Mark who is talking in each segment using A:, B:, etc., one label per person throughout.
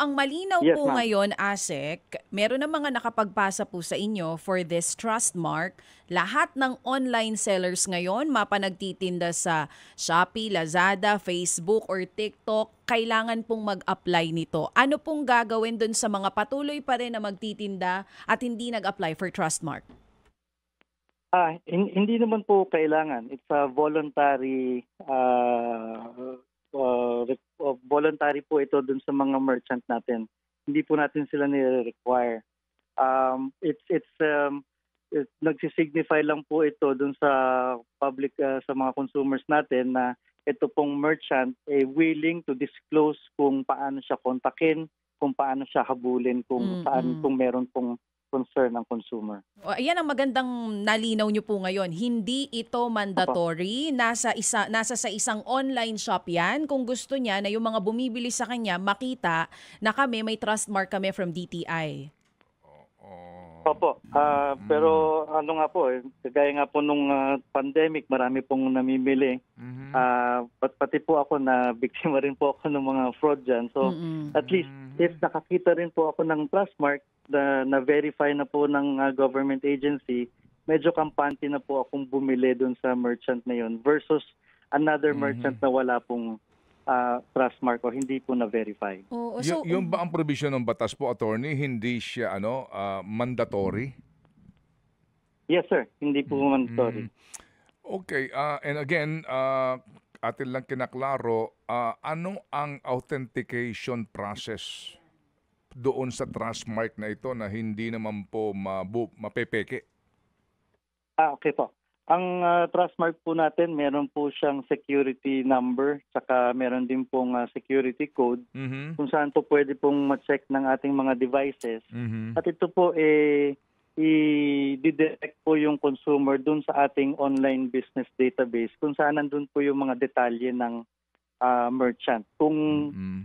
A: ang malinaw
B: Yes,
A: po
B: ma'am.
A: ngayon, ASEC, meron na mga nakapagpasa po sa inyo for this trust mark. Lahat ng online sellers ngayon, mapa nagtitinda sa Shopee, Lazada, Facebook, or TikTok, kailangan pong mag-apply nito. Ano pong gagawin dun sa mga patuloy pa rin na magtitinda at hindi nag-apply for trust mark?
B: Hindi naman po kailangan. It's a voluntary voluntary po ito dun sa mga merchant natin. Hindi po natin sila nire-require. Nagsisignify lang po ito dun sa public, sa mga consumers natin na ito pong merchant willing to disclose kung paano siya kontakin, kung paano siya habulin, kung saan,
A: Mm.
B: kung meron pong concern ng consumer.
A: O, ayan ang magandang nalinaw nyo po ngayon. Hindi ito
B: Opo.
A: mandatory. Nasa sa isang online shop yan. Kung gusto niya na yung mga bumibili sa kanya makita na kami may trust mark kami from DTI.
C: Oo.
B: Opo,
C: Mm.
B: pero ano nga po, kagaya nga po nung pandemic, marami pong namimili.
C: Mhm.
B: Pati po ako na biktima rin po ako ng mga fraud dyan. So
A: Mm.
B: at least if
C: Mhm.
B: nakakita rin po ako ng trustmark na-verify na po ng government agency, medyo kampante na po akong bumili dun sa merchant na yun versus another merchant
C: Mhm.
B: na wala pong trustmark o hindi po na-verify.
A: Oo,
C: Yung ba ang provision ng batas po, attorney, hindi siya mandatory?
B: Yes sir, hindi po mandatory.
C: Mm. Okay, and again, atin lang kinaklaro, ano ang authentication process doon sa trustmark na ito na hindi naman po mapepeke?
B: Okay po. Ang trustmark po natin, meron po siyang security number, saka meron din pong security code
C: Mhm.
B: kung saan po pwede pong ma-check ng ating mga devices.
C: Mhm.
B: At ito po i-detect po yung consumer dun sa ating online business database kung saan nandun po yung mga detalye ng merchant. Kung
C: Mm.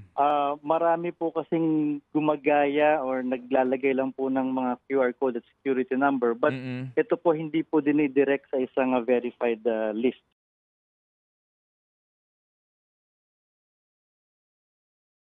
B: marami po kasing gumagaya or naglalagay lang po ng mga QR code at security number, but
C: Mm.
B: ito po hindi po dinidirect sa isang verified list.